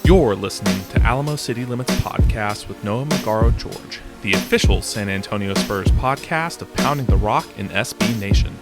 You're listening to Alamo City Limits Podcast with Noah Magaro-George, the official San Antonio Spurs podcast of Pounding the Rock in SB Nation.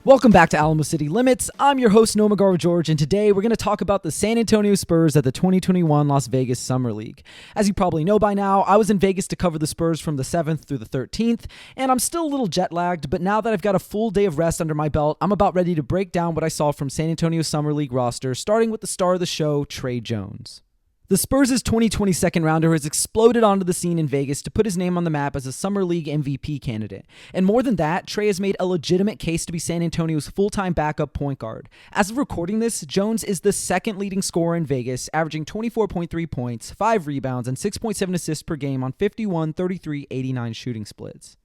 Welcome back to Alamo City Limits. I'm your host, Noah Magaro-George, and today we're going to talk about the San Antonio Spurs at the 2021 Las Vegas Summer League. As you probably know by now, I was in Vegas to cover the Spurs from the 7th through the 13th, and I'm still a little jet-lagged, but now that I've got a full day of rest under my belt, I'm about ready to break down what I saw from San Antonio Summer League roster, starting with the star of the show, Tre Jones. The Spurs' 2020 second rounder has exploded onto the scene in Vegas to put his name on the map as a Summer League MVP candidate. And more than that, Trey has made a legitimate case to be San Antonio's full-time backup point guard. As of recording this, Jones is the second leading scorer in Vegas, averaging 24.3 points, 5 rebounds, and 6.7 assists per game on 51, 33, 89 shooting splits.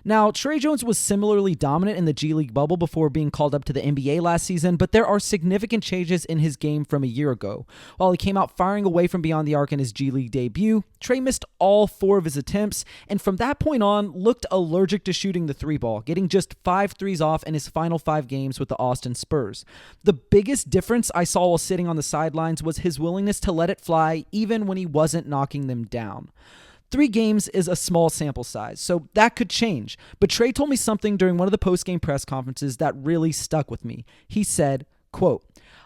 Now, Tre Jones was similarly dominant in the G League bubble before being called up to the NBA last season, but there are significant changes in his game from a year ago. While he came out firing away from beyond the arc in his G League debut, Trey missed all 4 of his attempts, and from that point on, looked allergic to shooting the 3-ball, getting just 5 threes off in his final 5 games with the Austin Spurs. The biggest difference I saw while sitting on the sidelines was his willingness to let it fly even when he wasn't knocking them down. 3 games is a small sample size, so that could change. But Trey told me something during one of the post-game press conferences that really stuck with me. He said, quote,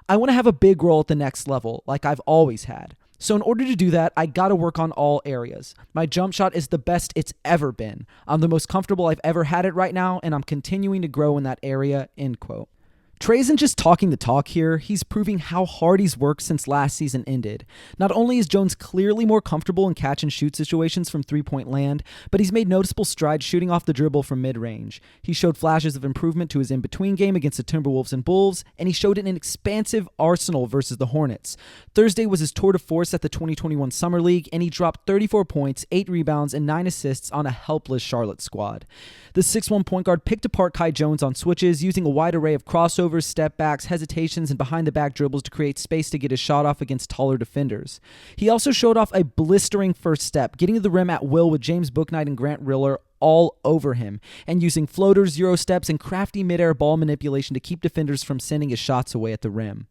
"I want to have a big role at the next level, like I've always had. So in order to do that, I got to work on all areas. My jump shot is the best it's ever been. I'm the most comfortable I've ever had it right now, and I'm continuing to grow in that area," end quote. Trey isn't just talking the talk here, he's proving how hard he's worked since last season ended. Not only is Jones clearly more comfortable in catch-and-shoot situations from three-point land, but he's made noticeable strides shooting off the dribble from mid-range. He showed flashes of improvement to his in-between game against the Timberwolves and Bulls, and he showed an expansive arsenal versus the Hornets. Thursday was his tour de force at the 2021 Summer League, and he dropped 34 points, 8 rebounds, and 9 assists on a helpless Charlotte squad. The 6'1" point guard picked apart Tre Jones on switches, using a wide array of crossovers, step backs, hesitations, and behind-the-back dribbles to create space to get his shot off against taller defenders. He also showed off a blistering first step, getting to the rim at will with James Bouknight and Grant Riller all over him, and using floaters, euro steps, and crafty mid-air ball manipulation to keep defenders from sending his shots away at the rim.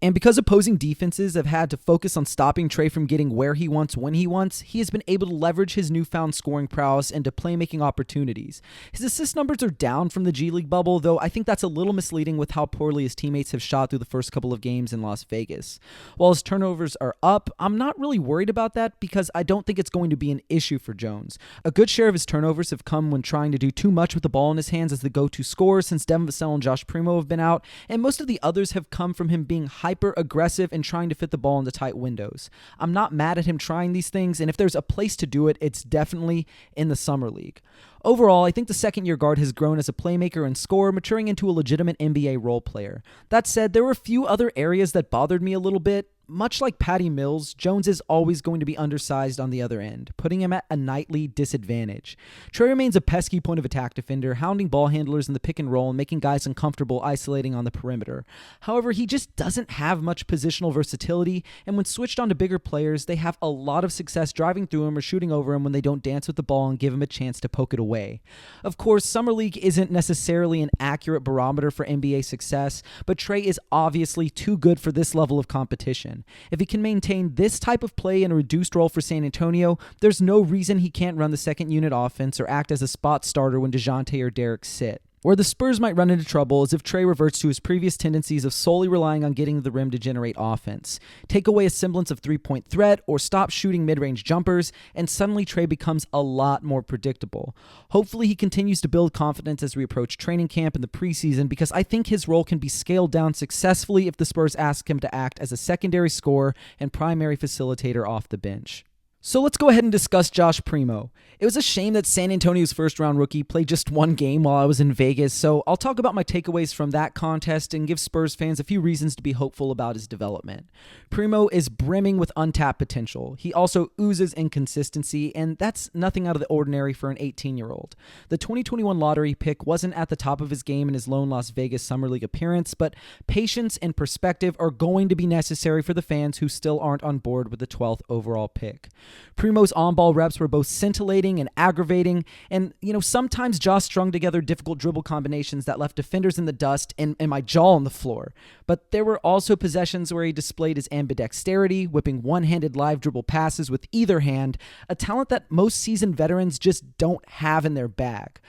And because opposing defenses have had to focus on stopping Trey from getting where he wants when he wants, he has been able to leverage his newfound scoring prowess into playmaking opportunities. His assist numbers are down from the G League bubble, though I think that's a little misleading with how poorly his teammates have shot through the first couple of games in Las Vegas. While his turnovers are up, I'm not really worried about that because I don't think it's going to be an issue for Jones. A good share of his turnovers have come when trying to do too much with the ball in his hands as the go-to scorer since Devin Vassell and Josh Primo have been out, and most of the others have come from him being hyper-aggressive and trying to fit the ball into tight windows. I'm not mad at him trying these things, and if there's a place to do it, it's definitely in the Summer League. Overall, I think the second-year guard has grown as a playmaker and scorer, maturing into a legitimate NBA role player. That said, there were a few other areas that bothered me a little bit. Much like Patty Mills, Jones is always going to be undersized on the other end, putting him at a nightly disadvantage. Trey remains a pesky point of attack defender, hounding ball handlers in the pick and roll and making guys uncomfortable isolating on the perimeter. However, he just doesn't have much positional versatility, and when switched onto bigger players, they have a lot of success driving through him or shooting over him when they don't dance with the ball and give him a chance to poke it away. Of course, Summer League isn't necessarily an accurate barometer for NBA success, but Trey is obviously too good for this level of competition. If he can maintain this type of play in a reduced role for San Antonio, there's no reason he can't run the second unit offense or act as a spot starter when DeJounte or Derek sit. Where the Spurs might run into trouble is if Trey reverts to his previous tendencies of solely relying on getting to the rim to generate offense. Take away a semblance of three-point threat or stop shooting mid-range jumpers, and suddenly Trey becomes a lot more predictable. Hopefully he continues to build confidence as we approach training camp in the preseason, because I think his role can be scaled down successfully if the Spurs ask him to act as a secondary scorer and primary facilitator off the bench. So let's go ahead and discuss Josh Primo. It was a shame that San Antonio's first-round rookie played just one game while I was in Vegas, so I'll talk about my takeaways from that contest and give Spurs fans a few reasons to be hopeful about his development. Primo is brimming with untapped potential. He also oozes inconsistency, and that's nothing out of the ordinary for an 18-year-old. The 2021 lottery pick wasn't at the top of his game in his lone Las Vegas Summer League appearance, but patience and perspective are going to be necessary for the fans who still aren't on board with the 12th overall pick. Primo's on-ball reps were both scintillating and aggravating, and, sometimes Josh strung together difficult dribble combinations that left defenders in the dust and my jaw on the floor. But there were also possessions where he displayed his ambidexterity, whipping one-handed live dribble passes with either hand, a talent that most seasoned veterans just don't have in their bag.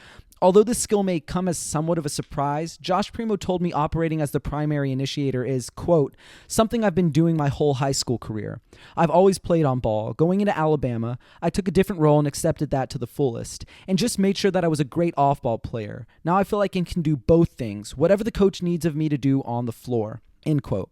Although this skill may come as somewhat of a surprise, Josh Primo told me operating as the primary initiator is, quote, something I've been doing my whole high school career. I've always played on ball. Going into Alabama, I took a different role and accepted that to the fullest, and just made sure that I was a great off-ball player. Now I feel like I can do both things, whatever the coach needs of me to do on the floor, end quote.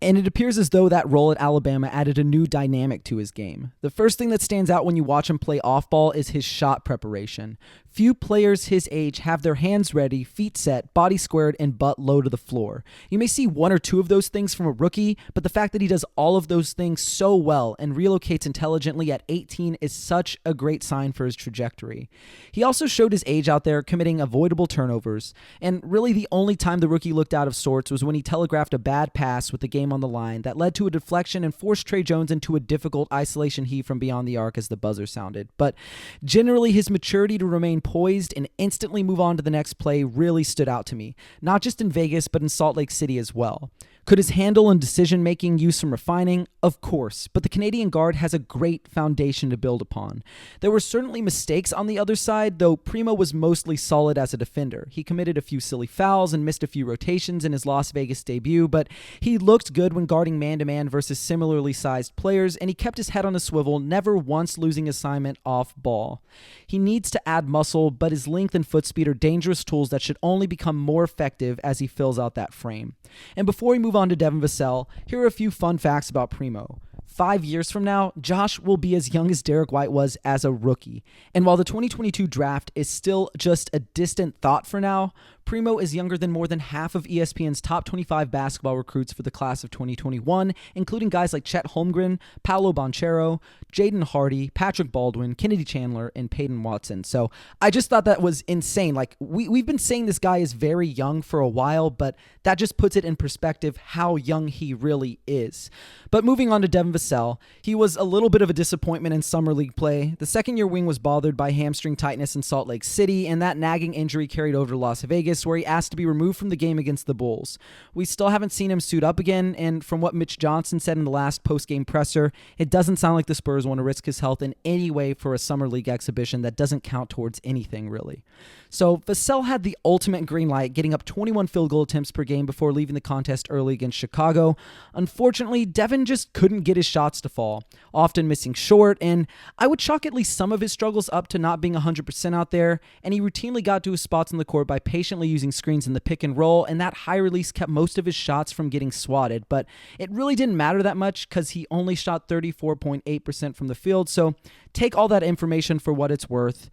And it appears as though that role at Alabama added a new dynamic to his game. The first thing that stands out when you watch him play off-ball is his shot preparation. Few players his age have their hands ready, feet set, body squared, and butt low to the floor. You may see one or two of those things from a rookie, but the fact that he does all of those things so well and relocates intelligently at 18 is such a great sign for his trajectory. He also showed his age out there, committing avoidable turnovers, and really the only time the rookie looked out of sorts was when he telegraphed a bad pass with the game on the line that led to a deflection and forced Tre Jones into a difficult isolation heave from beyond the arc as the buzzer sounded. But generally, his maturity to remain poised and instantly move on to the next play really stood out to me, not just in Vegas, but in Salt Lake City as well. Could his handle and decision-making use some refining? Of course, but the Canadian guard has a great foundation to build upon. There were certainly mistakes on the other side, though Primo was mostly solid as a defender. He committed a few silly fouls and missed a few rotations in his Las Vegas debut, but he looked good when guarding man-to-man versus similarly sized players, and he kept his head on a swivel, never once losing assignment off ball. He needs to add muscle, but his length and foot speed are dangerous tools that should only become more effective as he fills out that frame. And before we move on to Devin Vassell, here are a few fun facts about Primo. 5 years from now, Josh will be as young as Derek White was as a rookie. And while the 2022 draft is still just a distant thought for now, Primo is younger than more than half of ESPN's top 25 basketball recruits for the class of 2021, including guys like Chet Holmgren, Paolo Banchero, Jaden Hardy, Patrick Baldwin, Kennedy Chandler, and Peyton Watson. So I just thought that was insane. Like, we've been saying this guy is very young for a while, but that just puts it in perspective how young he really is. But moving on to Devin Vassell, he was a little bit of a disappointment in summer league play. The second-year wing was bothered by hamstring tightness in Salt Lake City, and that nagging injury carried over to Las Vegas, where he asked to be removed from the game against the Bulls. We still haven't seen him suit up again, and from what Mitch Johnson said in the last post-game presser, it doesn't sound like the Spurs want to risk his health in any way for a summer league exhibition that doesn't count towards anything, really. So Vassell had the ultimate green light, getting up 21 field goal attempts per game before leaving the contest early against Chicago. Unfortunately, Devin just couldn't get his shots to fall, often missing short, and I would chalk at least some of his struggles up to not being 100% out there, and he routinely got to his spots on the court by patiently using screens in the pick and roll, and that high release kept most of his shots from getting swatted, but it really didn't matter that much because he only shot 34.8% from the field, so take all that information for what it's worth.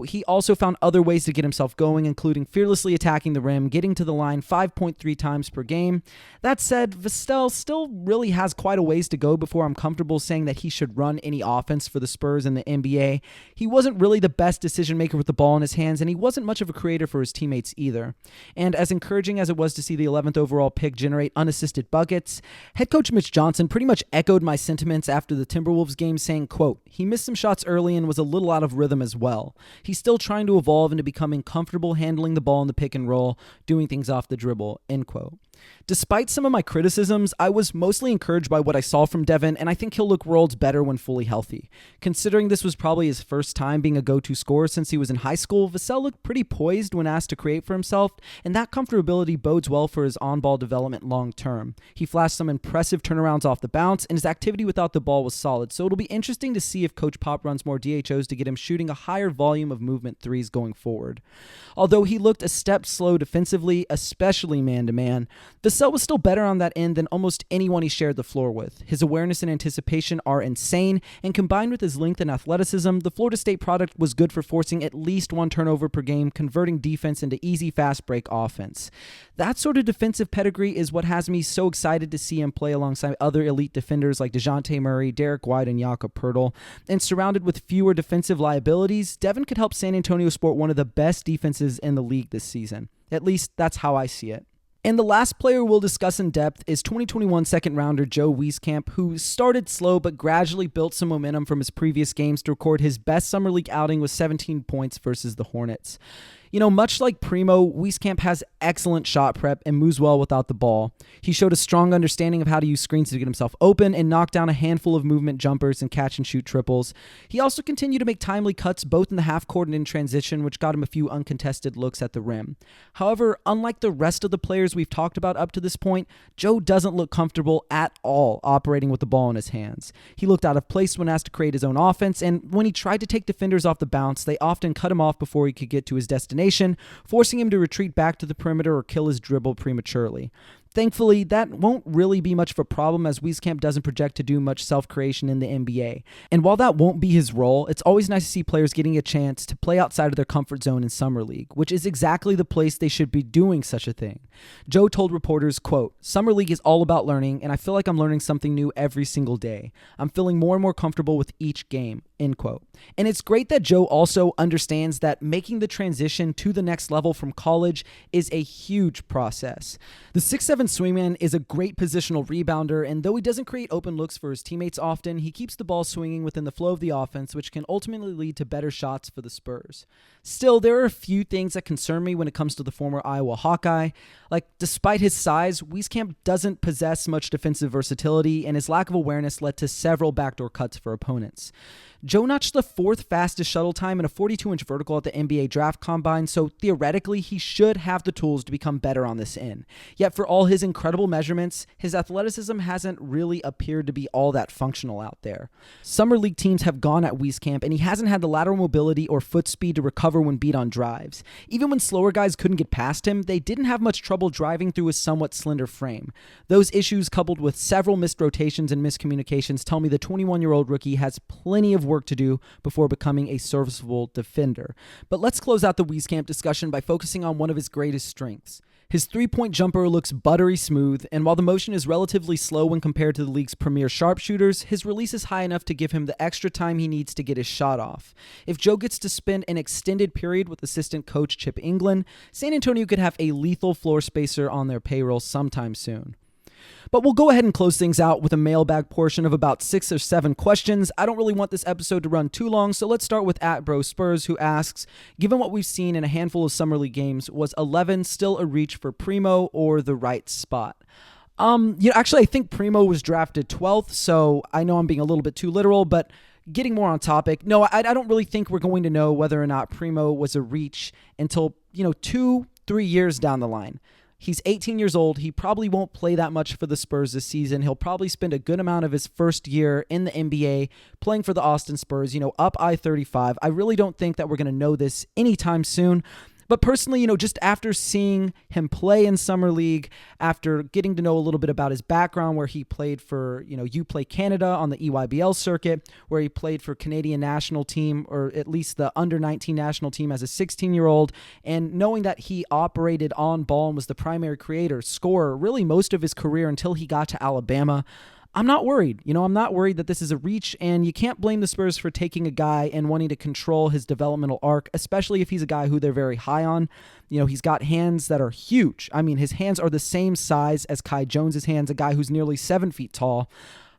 He also found other ways to get himself going, including fearlessly attacking the rim, getting to the line 5.3 times per game. That said, Vassell still really has quite a ways to go before I'm comfortable saying that he should run any offense for the Spurs in the NBA. He wasn't really the best decision maker with the ball in his hands, and he wasn't much of a creator for his teammates either. And as encouraging as it was to see the 11th overall pick generate unassisted buckets, head coach Mitch Johnson pretty much echoed my sentiments after the Timberwolves game, saying, quote, he missed some shots early and was a little out of rhythm as well. He's still trying to evolve into becoming comfortable handling the ball in the pick and roll, doing things off the dribble, end quote. Despite some of my criticisms, I was mostly encouraged by what I saw from Devin, and I think he'll look worlds better when fully healthy. Considering this was probably his first time being a go-to scorer since he was in high school, Vassell looked pretty poised when asked to create for himself, and that comfortability bodes well for his on-ball development long-term. He flashed some impressive turnarounds off the bounce, and his activity without the ball was solid, so it'll be interesting to see if Coach Pop runs more DHOs to get him shooting a higher volume of movement threes going forward. Although he looked a step slow defensively, especially man-to-man, Vassell was still better on that end than almost anyone he shared the floor with. His awareness and anticipation are insane, and combined with his length and athleticism, the Florida State product was good for forcing at least one turnover per game, converting defense into easy fast break offense. That sort of defensive pedigree is what has me so excited to see him play alongside other elite defenders like DeJounte Murray, Derek White, and Jakob Poeltl. And surrounded with fewer defensive liabilities, Devin could help San Antonio sport one of the best defenses in the league this season. At least that's how I see it. And the last player we'll discuss in depth is 2021 second rounder Joe Wieskamp, who started slow but gradually built some momentum from his previous games to record his best summer league outing with 17 points versus the Hornets. Much like Primo, Wieskamp has excellent shot prep and moves well without the ball. He showed a strong understanding of how to use screens to get himself open and knock down a handful of movement jumpers and catch and shoot triples. He also continued to make timely cuts both in the half court and in transition, which got him a few uncontested looks at the rim. However, unlike the rest of the players we've talked about up to this point, Joe doesn't look comfortable at all operating with the ball in his hands. He looked out of place when asked to create his own offense, and when he tried to take defenders off the bounce, they often cut him off before he could get to his destination, forcing him to retreat back to the perimeter or kill his dribble prematurely. Thankfully, that won't really be much of a problem as Wieskamp doesn't project to do much self-creation in the NBA. And while that won't be his role, it's always nice to see players getting a chance to play outside of their comfort zone in Summer League, which is exactly the place they should be doing such a thing. Joe told reporters, quote, "Summer League is all about learning, and I feel like I'm learning something new every single day. I'm feeling more and more comfortable with each game." End quote. And it's great that Joe also understands that making the transition to the next level from college is a huge process. The 6'7" swingman is a great positional rebounder, and though he doesn't create open looks for his teammates often, he keeps the ball swinging within the flow of the offense, which can ultimately lead to better shots for the Spurs. Still, there are a few things that concern me when it comes to the former Iowa Hawkeye. Like, despite his size, Wieskamp doesn't possess much defensive versatility, and his lack of awareness led to several backdoor cuts for opponents. Joe notched the fourth fastest shuttle time and a 42-inch vertical at the NBA Draft Combine, so theoretically he should have the tools to become better on this end. Yet for all his incredible measurements, his athleticism hasn't really appeared to be all that functional out there. Summer League teams have gone at Wieskamp, and he hasn't had the lateral mobility or foot speed to recover when beat on drives. Even when slower guys couldn't get past him, they didn't have much trouble driving through his somewhat slender frame. Those issues, coupled with several missed rotations and miscommunications, tell me the 21-year-old rookie has plenty of work to do before becoming a serviceable defender. But let's close out the Wieskamp discussion by focusing on one of his greatest strengths. His three-point jumper looks buttery smooth, and while the motion is relatively slow when compared to the league's premier sharpshooters, his release is high enough to give him the extra time he needs to get his shot off. If Joe gets to spend an extended period with assistant coach Chip England, San Antonio could have a lethal floor spacer on their payroll sometime soon. But we'll go ahead and close things out with a mailbag portion of about 6 or 7 questions. I don't really want this episode to run too long, so let's start with @BroSpurs, who asks, given what we've seen in a handful of Summer League games, was 11 still a reach for Primo or the right spot? Actually, I think Primo was drafted 12th, so I know I'm being a little bit too literal, but getting more on topic, no, I don't really think we're going to know whether or not Primo was a reach until, 2-3 years down the line. He's 18 years old. He probably won't play that much for the Spurs this season. He'll probably spend a good amount of his first year in the NBA playing for the Austin Spurs, up I-35. I really don't think that we're going to know this anytime soon. But personally, just after seeing him play in Summer League, after getting to know a little bit about his background, where he played for, UPlay Canada on the EYBL circuit, where he played for Canadian national team, or at least the under-19 national team as a 16-year-old, and knowing that he operated on ball and was the primary creator, scorer, really most of his career until he got to Alabama, I'm not worried. I'm not worried that this is a reach, and you can't blame the Spurs for taking a guy and wanting to control his developmental arc, especially if he's a guy who they're very high on. He's got hands that are huge. I mean, his hands are the same size as Tre Jones' hands, a guy who's nearly 7 feet tall.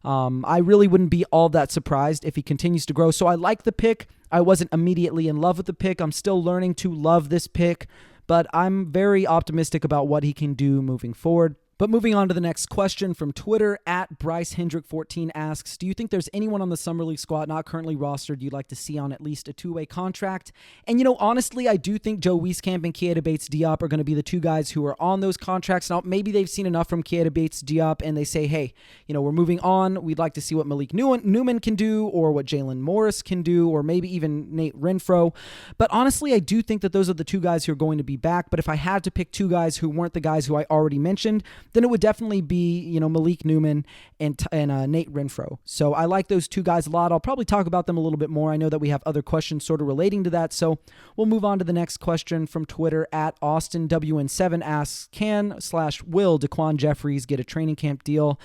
I really wouldn't be all that surprised if he continues to grow. So I like the pick. I wasn't immediately in love with the pick. I'm still learning to love this pick, but I'm very optimistic about what he can do moving forward. But moving on to the next question from Twitter, @BryceHendrick14 asks, do you think there's anyone on the Summer League squad not currently rostered you'd like to see on at least a 2-way contract? And, honestly, I do think Joe Wieskamp and Keita Bates-Diop are going to be the two guys who are on those contracts. Now, maybe they've seen enough from Keita Bates-Diop and they say, hey, we're moving on. We'd like to see what Malik Newman can do, or what Jalen Morris can do, or maybe even Nate Renfro. But honestly, I do think that those are the two guys who are going to be back. But if I had to pick two guys who weren't the guys who I already mentioned, then it would definitely be, Malik Newman and Nate Renfro. So I like those two guys a lot. I'll probably talk about them a little bit more. I know that we have other questions sort of relating to that. So we'll move on to the next question from Twitter, @AustinWN7 asks, will Daquan Jeffries get a training camp deal?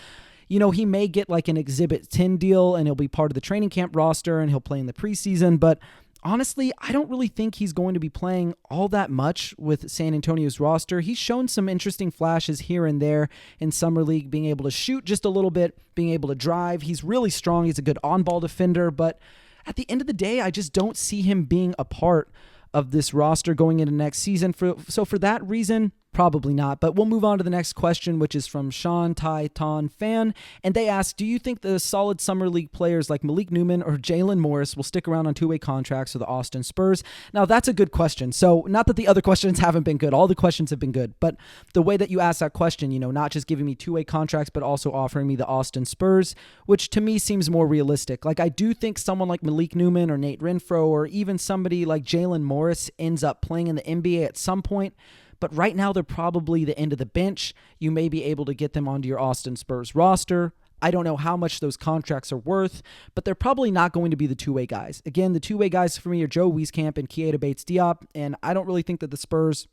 He may get like an Exhibit 10 deal and he'll be part of the training camp roster and he'll play in the preseason, but honestly, I don't really think he's going to be playing all that much with San Antonio's roster. He's shown some interesting flashes here and there in Summer League, being able to shoot just a little bit, being able to drive. He's really strong. He's a good on-ball defender, but at the end of the day, I just don't see him being a part of this roster going into next season. So for that reason, probably not. But we'll move on to the next question, which is from Sean Tai Ton Fan. And they ask, do you think the solid Summer League players like Malik Newman or Jalen Morris will stick around on two-way contracts with the Austin Spurs? Now, that's a good question. So not that the other questions haven't been good. All the questions have been good. But the way that you ask that question, not just giving me two-way contracts, but also offering me the Austin Spurs, which to me seems more realistic. Like, I do think someone like Malik Newman or Nate Renfro or even somebody like Jalen Morris ends up playing in the NBA at some point. But right now, they're probably the end of the bench. You may be able to get them onto your Austin Spurs roster. I don't know how much those contracts are worth, but they're probably not going to be the two-way guys. Again, the two-way guys for me are Joe Wieskamp and Keita Bates-Diop, and I don't really think that the Spurs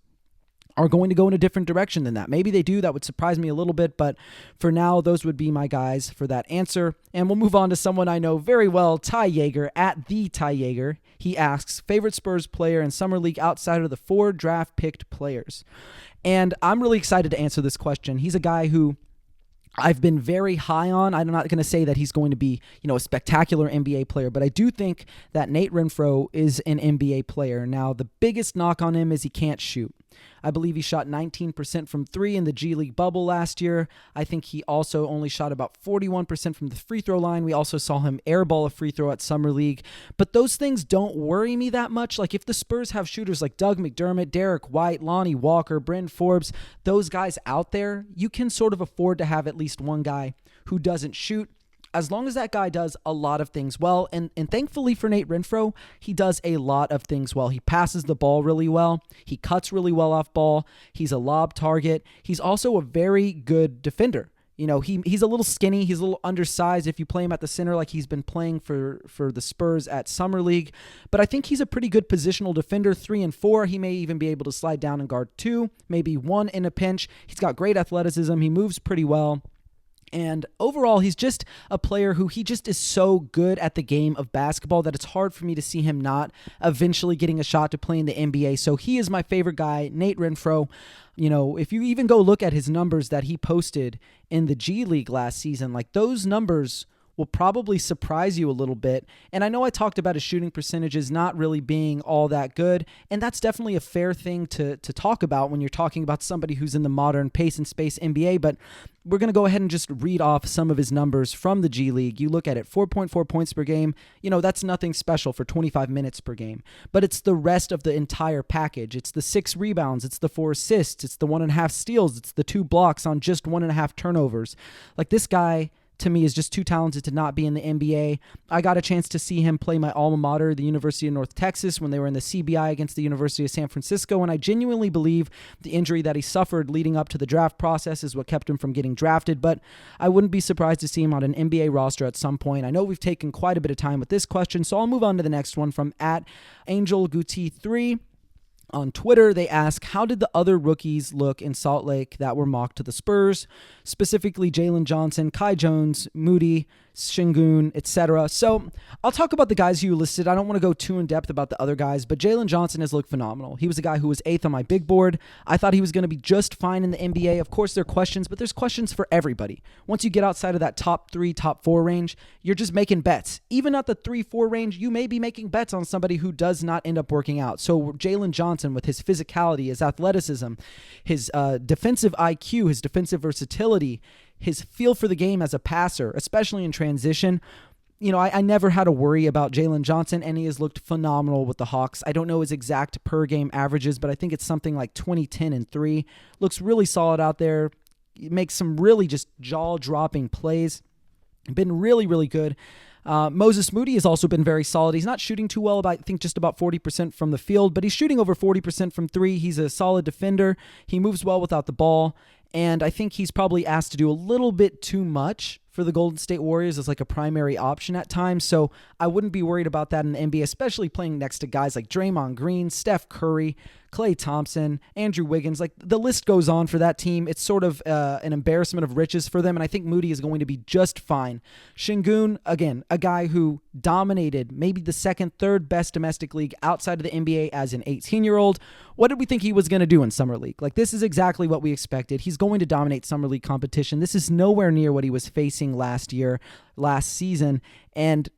are going to go in a different direction than that. Maybe they do. That would surprise me a little bit, but for now, those would be my guys for that answer. And we'll move on to someone I know very well, Ty Yeager, at the Ty Yeager. He asks, favorite Spurs player in Summer League outside of the 4 draft-picked players? And I'm really excited to answer this question. He's a guy who I've been very high on. I'm not going to say that he's going to be, a spectacular NBA player, but I do think that Nate Renfro is an NBA player. Now, the biggest knock on him is he can't shoot. I believe he shot 19% from 3 in the G League bubble last year. I think he also only shot about 41% from the free throw line. We also saw him airball a free throw at Summer League. But those things don't worry me that much. Like, if the Spurs have shooters like Doug McDermott, Derek White, Lonnie Walker, Bryn Forbes, those guys out there, you can sort of afford to have at least one guy who doesn't shoot, as long as that guy does a lot of things well. And thankfully for Nate Renfro, he does a lot of things well. He passes the ball really well. He cuts really well off ball. He's a lob target. He's also a very good defender. He's a little skinny. He's a little undersized if you play him at the center like he's been playing for the Spurs at Summer League. But I think he's a pretty good positional defender, 3 and 4. He may even be able to slide down and guard 2, maybe 1 in a pinch. He's got great athleticism. He moves pretty well. And overall, he's just a player who he just is so good at the game of basketball that it's hard for me to see him not eventually getting a shot to play in the NBA. So he is my favorite guy, Nate Renfro. If you even go look at his numbers that he posted in the G League last season, like, those numbers will probably surprise you a little bit. And I know I talked about his shooting percentages not really being all that good, and that's definitely a fair thing to talk about when you're talking about somebody who's in the modern pace and space NBA, but we're going to go ahead and just read off some of his numbers from the G League. You look at it, 4.4 points per game. That's nothing special for 25 minutes per game, but it's the rest of the entire package. It's the 6 rebounds. It's the 4 assists. It's the 1.5 steals. It's the 2 blocks on just 1.5 turnovers. Like, this guy, to me, is just too talented to not be in the NBA. I got a chance to see him play my alma mater, the University of North Texas, when they were in the CBI against the University of San Francisco, and I genuinely believe the injury that he suffered leading up to the draft process is what kept him from getting drafted, but I wouldn't be surprised to see him on an NBA roster at some point. I know we've taken quite a bit of time with this question, so I'll move on to the next one from @AngelGuti3. On Twitter, they ask, how did the other rookies look in Salt Lake that were mocked to the Spurs, specifically Jalen Johnson, Kai Jones, Moody, Şengün, etc. So I'll talk about the guys you listed. I don't want to go too in depth about the other guys, but Jalen Johnson has looked phenomenal. He was a guy who was 8th on my big board. I thought he was going to be just fine in the NBA. Of course, there are questions, but there's questions for everybody. Once you get outside of that top 3, top 4 range, you're just making bets. Even at the 3-4 range, you may be making bets on somebody who does not end up working out. So Jalen Johnson, with his physicality, his athleticism, his defensive IQ, his defensive versatility, his feel for the game as a passer, especially in transition. I never had to worry about Jalen Johnson, and he has looked phenomenal with the Hawks. I don't know his exact per-game averages, but I think it's something like 20, 10, and 3. Looks really solid out there. He makes some really just jaw-dropping plays. Been really, really good. Moses Moody has also been very solid. He's not shooting too well, I think just about 40% from the field, but he's shooting over 40% from 3. He's a solid defender. He moves well without the ball, and I think he's probably asked to do a little bit too much for the Golden State Warriors as like a primary option at times. So I wouldn't be worried about that in the NBA, especially playing next to guys like Draymond Green, Steph Curry, Klay Thompson, Andrew Wiggins. Like, the list goes on for that team. It's sort of an embarrassment of riches for them, and I think Moody is going to be just fine. Şengün, again, a guy who dominated maybe the second, third best domestic league outside of the NBA as an 18-year-old. What did we think he was going to do in Summer League? Like, this is exactly what we expected. He's going to dominate Summer League competition. This is nowhere near what he was facing last season, and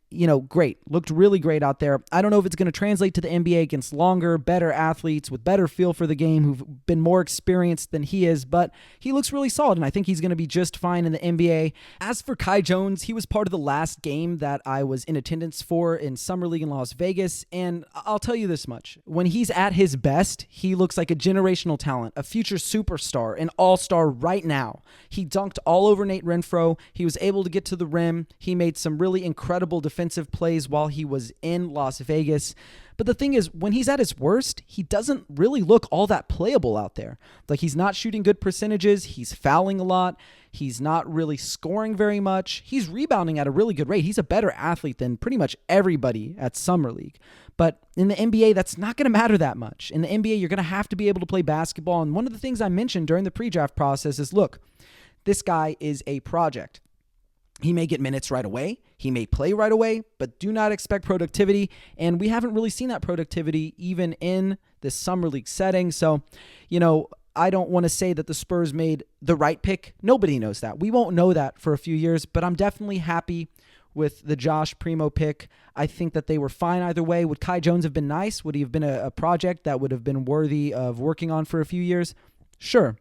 great. Looked really great out there. I don't know if it's going to translate to the NBA against longer, better athletes with better feel for the game who've been more experienced than he is, but he looks really solid, and I think he's going to be just fine in the NBA. As for Tre Jones, he was part of the last game that I was in attendance for in Summer League in Las Vegas, and I'll tell you this much. When he's at his best, he looks like a generational talent, a future superstar, an all-star right now. He dunked all over Nate Renfro. He was able to get to the rim. He made some really incredible defensive plays while he was in Las Vegas. But the thing is, when he's at his worst, he doesn't really look all that playable out there. Like, he's not shooting good percentages. He's fouling a lot. He's not really scoring very much. He's rebounding at a really good rate. He's a better athlete than pretty much everybody at Summer League. But in the NBA, that's not going to matter that much. In the NBA, you're going to have to be able to play basketball. And one of the things I mentioned during the pre-draft process is, look, this guy is a project. He may get minutes right away. He may play right away, but do not expect productivity. And we haven't really seen that productivity even in this Summer League setting. So, I don't want to say that the Spurs made the right pick. Nobody knows that. We won't know that for a few years, but I'm definitely happy with the Josh Primo pick. I think that they were fine either way. Would Tre Jones have been nice? Would he have been a project that would have been worthy of working on for a few years? Sure.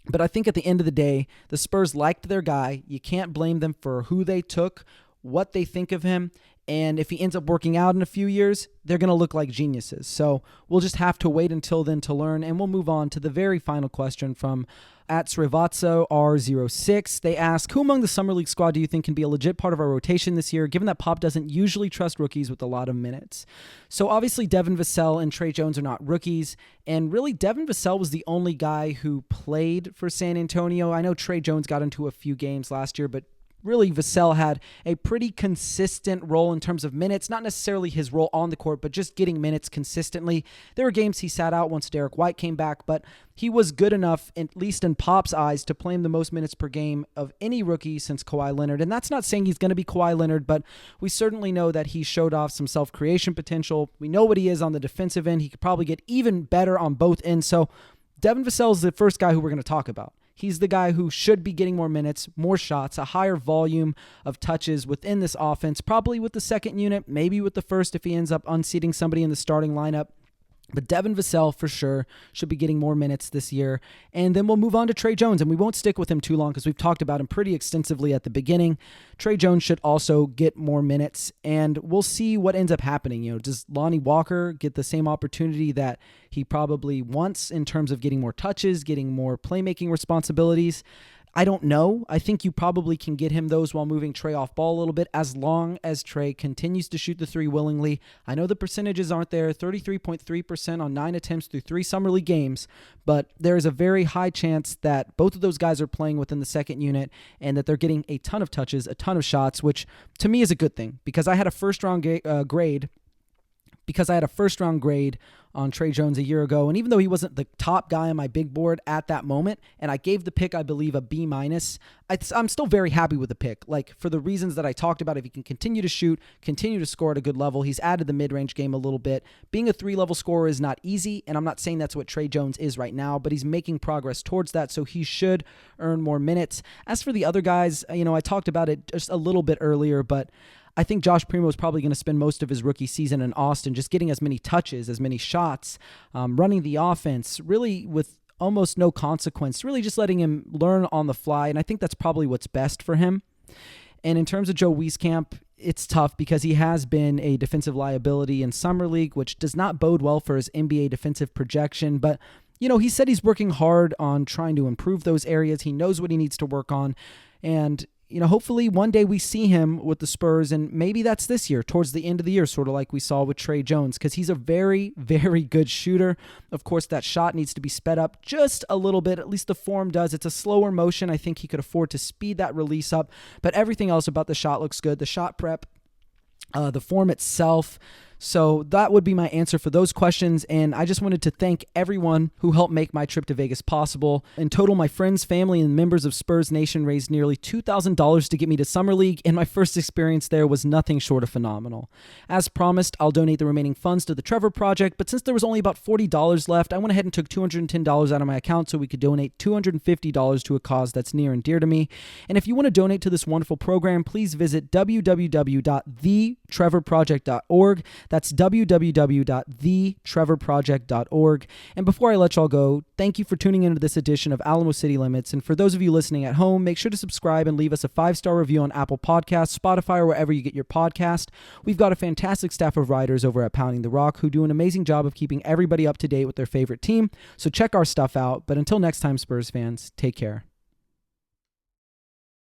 But I think at the end of the day, the Spurs liked their guy. You can't blame them for who they took, what they think of him, and if he ends up working out in a few years, they're going to look like geniuses. So we'll just have to wait until then to learn, and we'll move on to the very final question from @Srivatsa R06. They ask, who among the Summer League squad do you think can be a legit part of our rotation this year, given that Pop doesn't usually trust rookies with a lot of minutes? So obviously Devin Vassell and Tre Jones are not rookies, and really Devin Vassell was the only guy who played for San Antonio. I know Tre Jones got into a few games last year, but really Vassell had a pretty consistent role in terms of minutes, not necessarily his role on the court, but just getting minutes consistently. There were games he sat out once Derek White came back, but he was good enough, at least in Pop's eyes, to play him the most minutes per game of any rookie since Kawhi Leonard. And that's not saying he's going to be Kawhi Leonard, but we certainly know that he showed off some self-creation potential. We know what he is on the defensive end. He could probably get even better on both ends. So Devin Vassell is the first guy who we're going to talk about. He's the guy who should be getting more minutes, more shots, a higher volume of touches within this offense, probably with the second unit, maybe with the first if he ends up unseating somebody in the starting lineup. But Devin Vassell, for sure, should be getting more minutes this year. And then we'll move on to Tre Jones, and we won't stick with him too long because we've talked about him pretty extensively at the beginning. Tre Jones should also get more minutes, and we'll see what ends up happening. Does Lonnie Walker get the same opportunity that he probably wants in terms of getting more touches, getting more playmaking responsibilities? I don't know. I think you probably can get him those while moving Trey off ball a little bit, as long as Trey continues to shoot the three willingly. I know the percentages aren't there, 33.3% on 9 attempts through 3 Summer League games, but there is a very high chance that both of those guys are playing within the second unit and that they're getting a ton of touches, a ton of shots, which to me is a good thing because I had a first-round grade on Tre Jones a year ago, and even though he wasn't the top guy on my big board at that moment, and I gave the pick, I believe, a B-, I'm still very happy with the pick. Like, for the reasons that I talked about, if he can continue to shoot, continue to score at a good level, he's added the mid-range game a little bit. Being a 3-level scorer is not easy, and I'm not saying that's what Tre Jones is right now, but he's making progress towards that, so he should earn more minutes. As for the other guys, I talked about it just a little bit earlier, but I think Josh Primo is probably going to spend most of his rookie season in Austin just getting as many touches, as many shots, running the offense, really with almost no consequence, really just letting him learn on the fly, and I think that's probably what's best for him. And in terms of Joe Wieskamp, it's tough because he has been a defensive liability in Summer League, which does not bode well for his NBA defensive projection, but he said he's working hard on trying to improve those areas. He knows what he needs to work on. And hopefully one day we see him with the Spurs, and maybe that's this year, towards the end of the year, sort of like we saw with Tre Jones, because he's a very, very good shooter. Of course, that shot needs to be sped up just a little bit, at least the form does. It's a slower motion. I think he could afford to speed that release up, but everything else about the shot looks good. The shot prep, the form itself. So that would be my answer for those questions, and I just wanted to thank everyone who helped make my trip to Vegas possible. In total, my friends, family, and members of Spurs Nation raised nearly $2,000 to get me to Summer League, and my first experience there was nothing short of phenomenal. As promised, I'll donate the remaining funds to the Trevor Project, but since there was only about $40 left, I went ahead and took $210 out of my account so we could donate $250 to a cause that's near and dear to me. And if you want to donate to this wonderful program, please visit www.thetrevorproject.org. That's www.thetrevorproject.org. And before I let y'all go, thank you for tuning into this edition of Alamo City Limits. And for those of you listening at home, make sure to subscribe and leave us a 5-star review on Apple Podcasts, Spotify, or wherever you get your podcast. We've got a fantastic staff of writers over at Pounding the Rock who do an amazing job of keeping everybody up to date with their favorite team. So check our stuff out. But until next time, Spurs fans, take care.